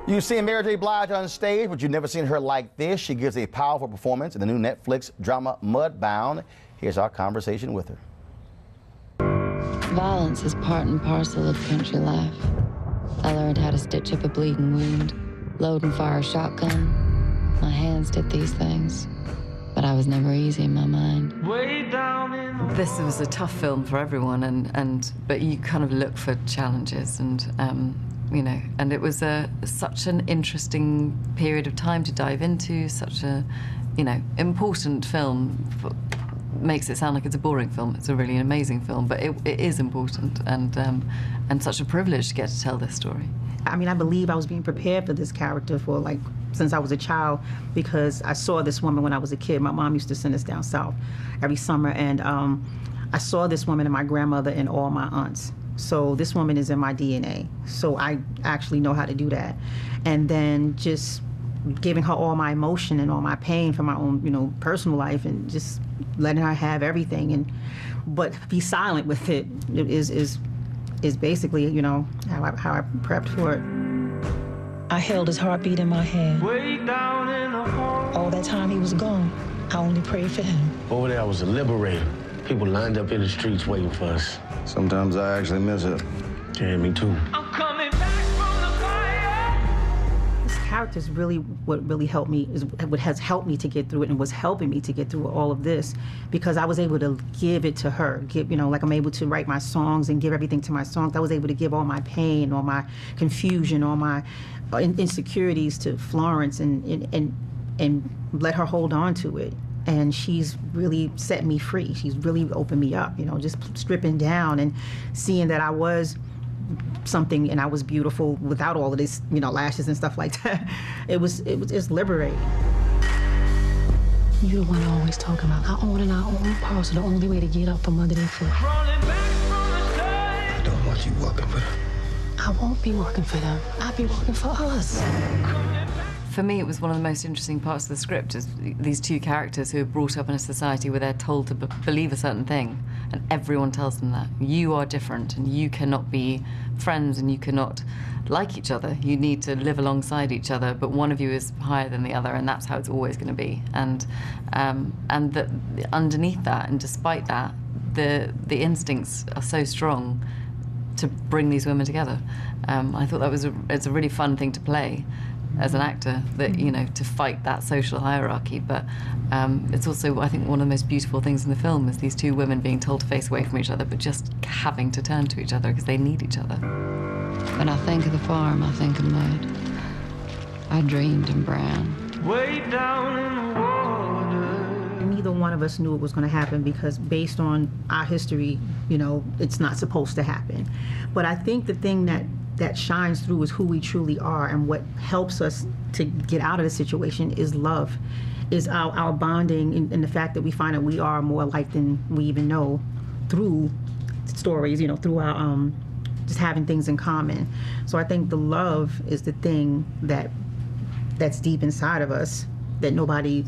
You've seen Mary J. Blige on stage, but you've never seen her like this. She gives a powerful performance in the new Netflix drama Mudbound. Here's our conversation with her. Violence is part and parcel of country life. I learned how to stitch up a bleeding wound, load and fire a shotgun. My hands did these things, but I was never easy in my mind. This was a tough film for everyone, but you kind of look for challenges, and you know, and it was such an interesting period of time to dive into. Such a, you know, important film. Makes it sound like it's a boring film. It's a really amazing film, but it is important, and such a privilege to get to tell this story. I mean, I believe I was being prepared for this character for since I was a child, because I saw this woman when I was a kid. My mom used to send us down south every summer, and I saw this woman and my grandmother and all my aunts. So this woman is in my DNA. So I actually know how to do that. And then just giving her all my emotion and all my pain from my own, you know, personal life, and just letting her have everything, but be silent with it is basically, you know, how I prepped for it. I held his heartbeat in my hand. All that time he was gone, I only prayed for him. Over there, I was a liberator. People lined up in the streets waiting for us. Sometimes I actually miss it. Yeah, me too. I'm coming back from the fire. This character is really what really helped me, is what has helped me to get through it, and was helping me to get through all of this, because I was able to give it to her. You know, like I'm able to write my songs and give everything to my songs. I was able to give all my pain, all my confusion, all my insecurities to Florence, and let her hold on to it. And she's really set me free. She's really opened me up, you know, just stripping down and seeing that I was something and I was beautiful without all of this, you know, lashes and stuff like that. It was liberating. You the one always talking about our own and our own parcel, the only way to get up from under their foot. I don't want you working for them. I won't be working for them. I'll be working for us. For me, it was one of the most interesting parts of the script, is these two characters who are brought up in a society where they're told to believe a certain thing, and everyone tells them that. You are different, and you cannot be friends, and you cannot like each other. You need to live alongside each other, but one of you is higher than the other, and that's how it's always going to be. And that underneath that, and despite that, the instincts are so strong to bring these women together. I thought that was it's a really fun thing to play as an actor, that, you know, to fight that social hierarchy, but it's also, I think, one of the most beautiful things in the film is these two women being told to face away from each other, but just having to turn to each other because they need each other. When I think of the farm, I think of mud. I dreamed in brown. Way down in the water. Neither one of us knew it was going to happen, because based on our history, you know, it's not supposed to happen. But I think the thing that shines through is who we truly are, and what helps us to get out of the situation is love, is our bonding, and the fact that we find that we are more alike than we even know through stories, you know, through our just having things in common. So I think the love is the thing that's deep inside of us that nobody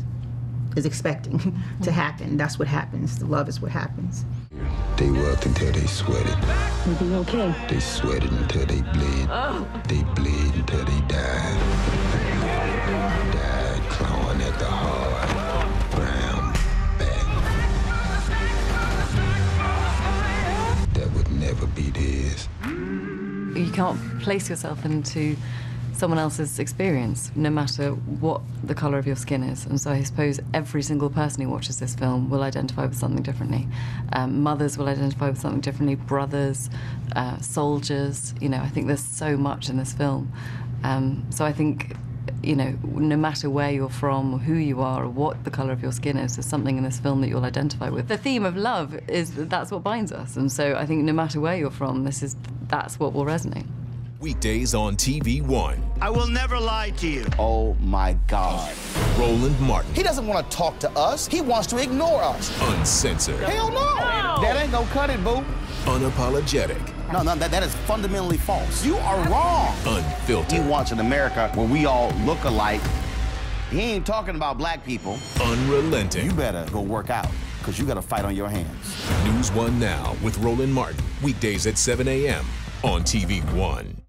is expecting to happen. That's what happens. The love is what happens. They worked until they sweated. We'll be okay. They sweated until they bled. Oh. They bled until they died. Died clawing at the hard brown back. That would never be theirs. You can't place yourself into someone else's experience, no matter what the colour of your skin is. And so I suppose every single person who watches this film will identify with something differently. Mothers will identify with something differently, brothers, soldiers. You know, I think there's so much in this film. So I think, you know, no matter where you're from, or who you are, or what the colour of your skin is, there's something in this film that you'll identify with. The theme of love that's what binds us. And so I think no matter where you're from, that's what will resonate. Weekdays on TV One. I will never lie to you. Oh my God. Roland Martin. He doesn't want to talk to us. He wants to ignore us. Uncensored. Hell no. That ain't gonna cut it, boo. Unapologetic. No, that is fundamentally false. You are wrong. Unfiltered. He wants an America where we all look alike. He ain't talking about black people. Unrelenting. You better go work out, because you got a fight on your hands. NewsOne Now with Roland Martin. Weekdays at 7 a.m. on TV One.